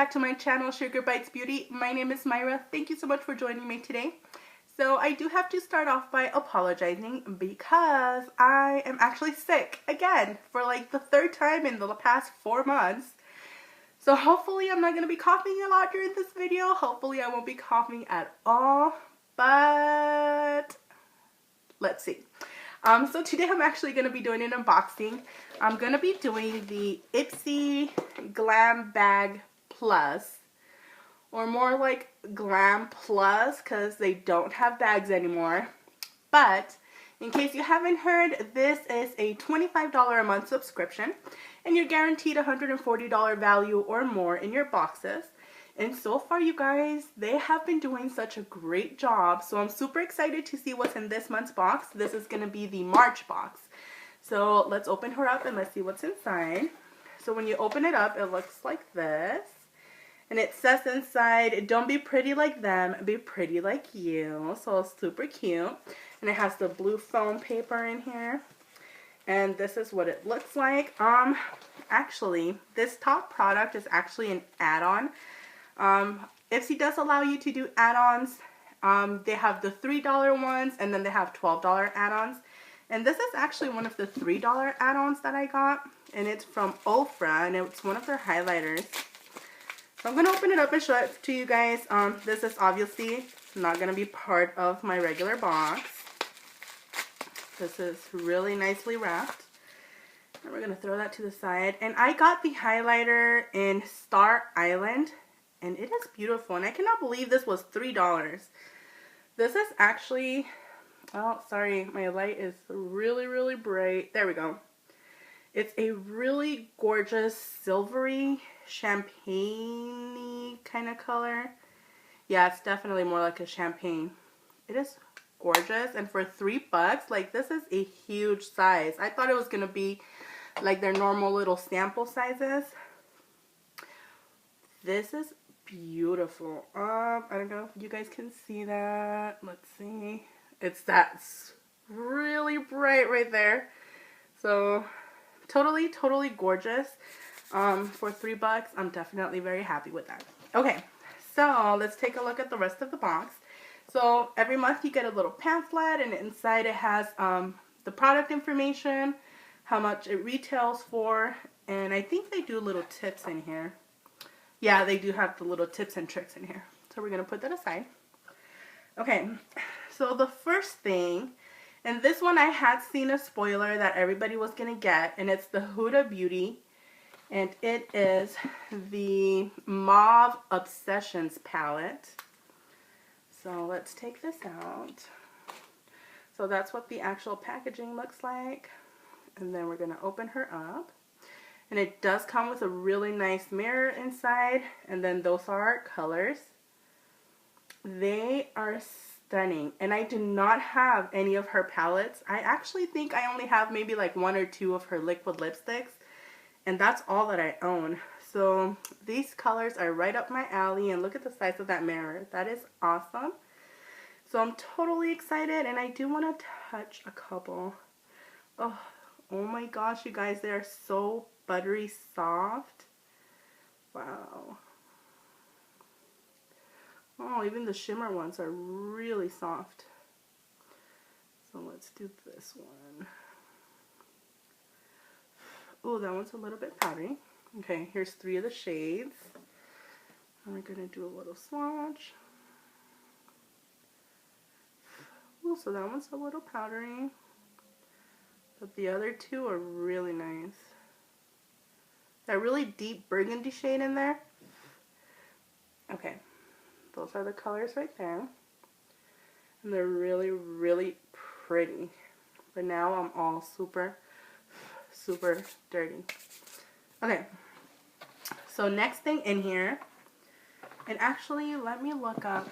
back to my channel, Sugar Bites Beauty. My name is Myra. Thank you so much for joining me today. So I do have to start off by apologizing because I am actually sick again for like the third time in the past 4 months. So hopefully I'm not going to be coughing a lot during this video. Hopefully I won't be coughing at all, but let's see. So today I'm actually going to be doing an unboxing. I'm going to be doing the Ipsy Glam Bag Plus, or more like Glam Plus because they don't have bags anymore. But in case you haven't heard, this is a $25 a month subscription and you're guaranteed $140 value or more in your boxes. And so far, you guys, they have been doing such a great job. So I'm super excited to see what's in this month's box. This is going to be the March box. So let's open her up and let's see what's inside. So when you open it up, it looks like this. And it says inside, don't be pretty like them, be pretty like you. So it's super cute. And it has the blue foam paper in here. And this is what it looks like. Actually, this top product is actually an add-on. Ipsy does allow you to do add-ons. They have the $3 ones and then they have $12 add-ons. And this is actually one of the $3 add-ons that I got. And it's from Ofra and it's one of their highlighters. So I'm going to open it up and show it to you guys. This is obviously not going to be part of my regular box. This is really nicely wrapped. And we're going to throw that to the side. And I got the highlighter in Star Island. And it is beautiful. And I cannot believe this was $3. This is actually, oh, sorry, my light is really, really bright. There we go. It's a really gorgeous silvery champagne-y kind of color. Yeah, it's definitely more like a champagne. It is gorgeous. And for $3, like, this is a huge size. I thought it was going to be like their normal little sample sizes. This is beautiful. I don't know if you guys can see that. Let's see. That's really bright right there. So totally gorgeous. For $3, I'm definitely very happy with that. Okay, so let's take a look at the rest of the box. So every month you get a little pamphlet, and inside it has the product information, how much it retails for, and I think they do little tips in here. Yeah, they do have the little tips and tricks in here. So we're going to put that aside. Okay, so the first thing, and this one I had seen a spoiler that everybody was going to get, and it's the Huda Beauty, and it is the Mauve Obsessions palette. So let's take this out. So that's what the actual packaging looks like. And then we're going to open her up. And it does come with a really nice mirror inside. And then those are our colors. They are stunning. And I do not have any of her palettes. I actually think I only have maybe like 1 or 2 of her liquid lipsticks. And that's all that I own. So these colors are right up my alley. And look at the size of that mirror. That is awesome. So I'm totally excited. And I do want to touch a couple. Oh my gosh, you guys. They are so buttery soft. Wow. Oh, even the shimmer ones are really soft. So let's do this one. Oh, that one's a little bit powdery. Okay, here's 3 of the shades. And we're going to do a little swatch. Oh, so that one's a little powdery. But the other 2 are really nice. That really deep burgundy shade in there. Okay, those are the colors right there. And they're really pretty. But now I'm all super dirty. Okay, so next thing in here, and actually let me look up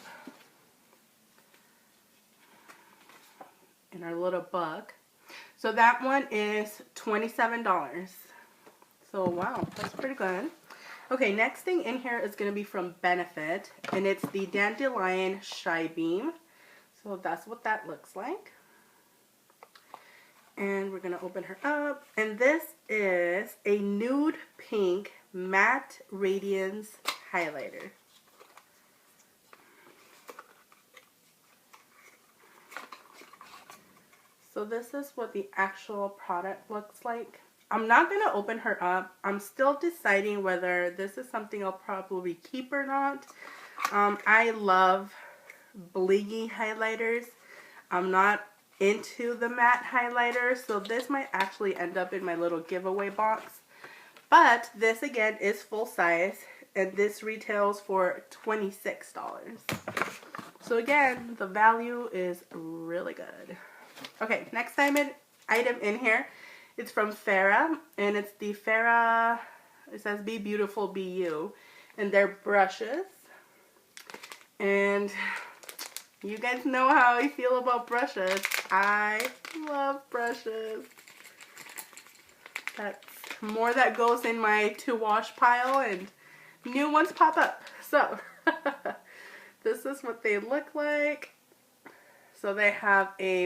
in our little book. So that one is $27. So wow, that's pretty good. Okay, next thing in here is going to be from Benefit, and it's the Dandelion Shy Beam. So that's what that looks like. And we're going to open her up. And this is a nude pink matte radiance highlighter. So this is what the actual product looks like. I'm not going to open her up. I'm still deciding whether this is something I'll probably keep or not. I love blingy highlighters. I'm not into the matte highlighter, so this might actually end up in my little giveaway box. But this again is full size, and this retails for $26. So again, the value is really good. Okay, next item in here, it's from Farrah, and it's the Farrah, it says Be Beautiful, Be You, and they're brushes. And you guys know how I feel about brushes. I love brushes. That's more that goes in my to wash pile, and new ones pop up. So this is what they look like. So they have a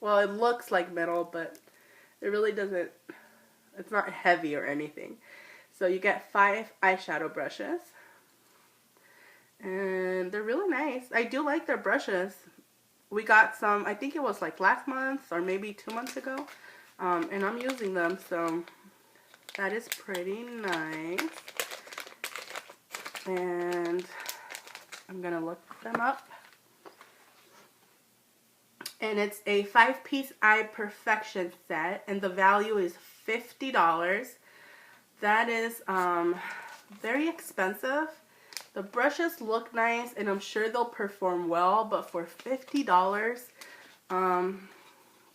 well, it looks like metal, but it really doesn't, it's not heavy or anything. So you get 5 eyeshadow brushes, and they're really nice. I do like their brushes. We got some, I think it was like last month or maybe 2 months ago, and I'm using them, so that is pretty nice. And I'm gonna look them up. And it's a 5-piece eye perfection set, and the value is $50. That is very expensive. The brushes look nice, and I'm sure they'll perform well, but for $50,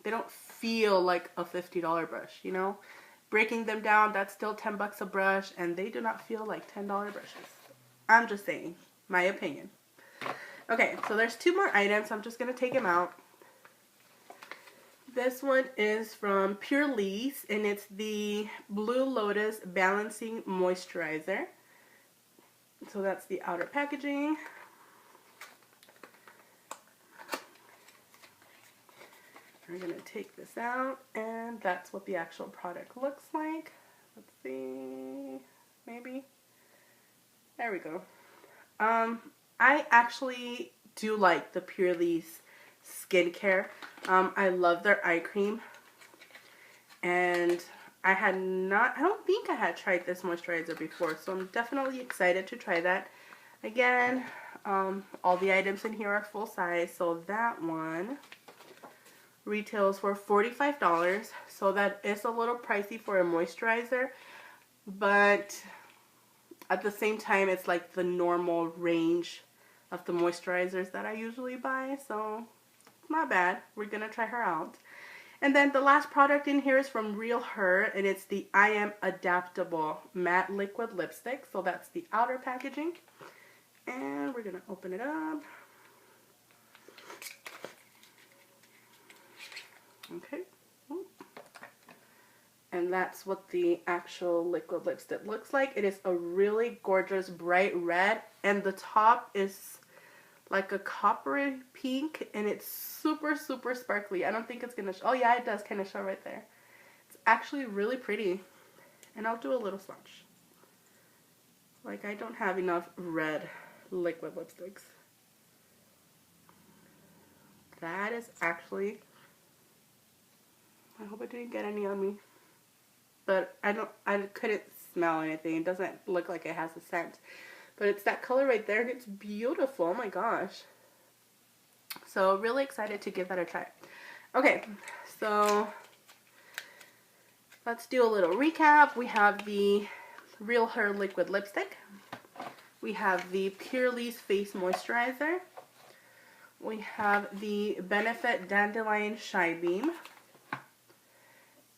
they don't feel like a $50 brush, you know? Breaking them down, that's still 10 bucks a brush, and they do not feel like $10 brushes. I'm just saying, my opinion. Okay, so there's 2 more items. I'm just going to take them out. This one is from Pure Lease, and it's the Blue Lotus Balancing Moisturizer. So that's the outer packaging. We're going to take this out, and that's what the actual product looks like. Let's see, maybe. There we go. I actually do like the Pure Lease skincare. I love their eye cream, and I don't think I had tried this moisturizer before, so I'm definitely excited to try that. Again, all the items in here are full size, so that one retails for $45, so that is a little pricey for a moisturizer, but at the same time, it's like the normal range of the moisturizers that I usually buy, so not bad. We're gonna try her out. And then the last product in here is from Real Her, and it's the I Am Adaptable Matte Liquid Lipstick. So that's the outer packaging, and we're gonna open it up. Okay, and that's what the actual liquid lipstick looks like. It is a really gorgeous bright red, and the top is like a coppery pink, and it's super, super sparkly. I don't think it's gonna show. Oh yeah, it does kind of show right there. It's actually really pretty, and I'll do a little swatch. Like, I don't have enough red liquid lipsticks. That is actually, I hope it didn't get any on me, but I couldn't smell anything. It doesn't look like it has a scent. But it's that color right there, and it's beautiful. Oh my gosh. So really excited to give that a try. Okay, so let's do a little recap. We have the Real Her Liquid Lipstick. We have the Pure Lease Face Moisturizer. We have the Benefit Dandelion Shine Beam.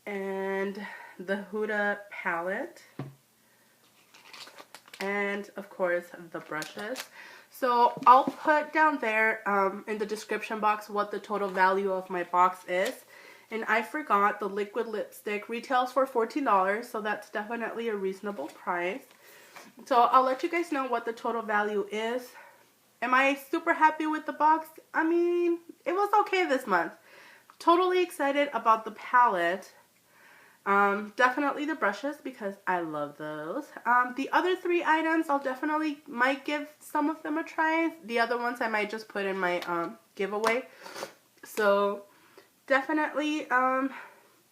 And the Huda palette. And of course the brushes. So I'll put down there in the description box what the total value of my box is. And I forgot, the liquid lipstick retails for $14, so that's definitely a reasonable price. So I'll let you guys know what the total value is. Am I super happy with the box? I mean, it was okay this month. Totally excited about the palette. Definitely the brushes because I love those. The other 3 items, I'll definitely might give some of them a try. The other ones I might just put in my giveaway. So definitely,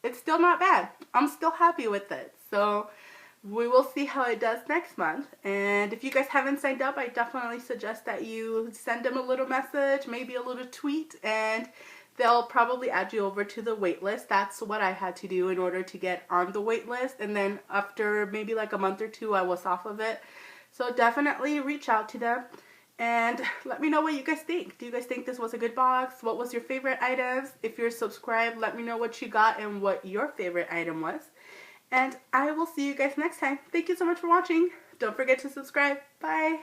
it's still not bad. I'm still happy with it. So we will see how it does next month. And if you guys haven't signed up, I definitely suggest that you send them a little message, maybe a little tweet, and they'll probably add you over to the wait list. That's what I had to do in order to get on the wait list. And then after maybe like a month or 2, I was off of it. So definitely reach out to them and let me know what you guys think. Do you guys think this was a good box? What was your favorite items? If you're subscribed, let me know what you got and what your favorite item was. And I will see you guys next time. Thank you so much for watching. Don't forget to subscribe. Bye.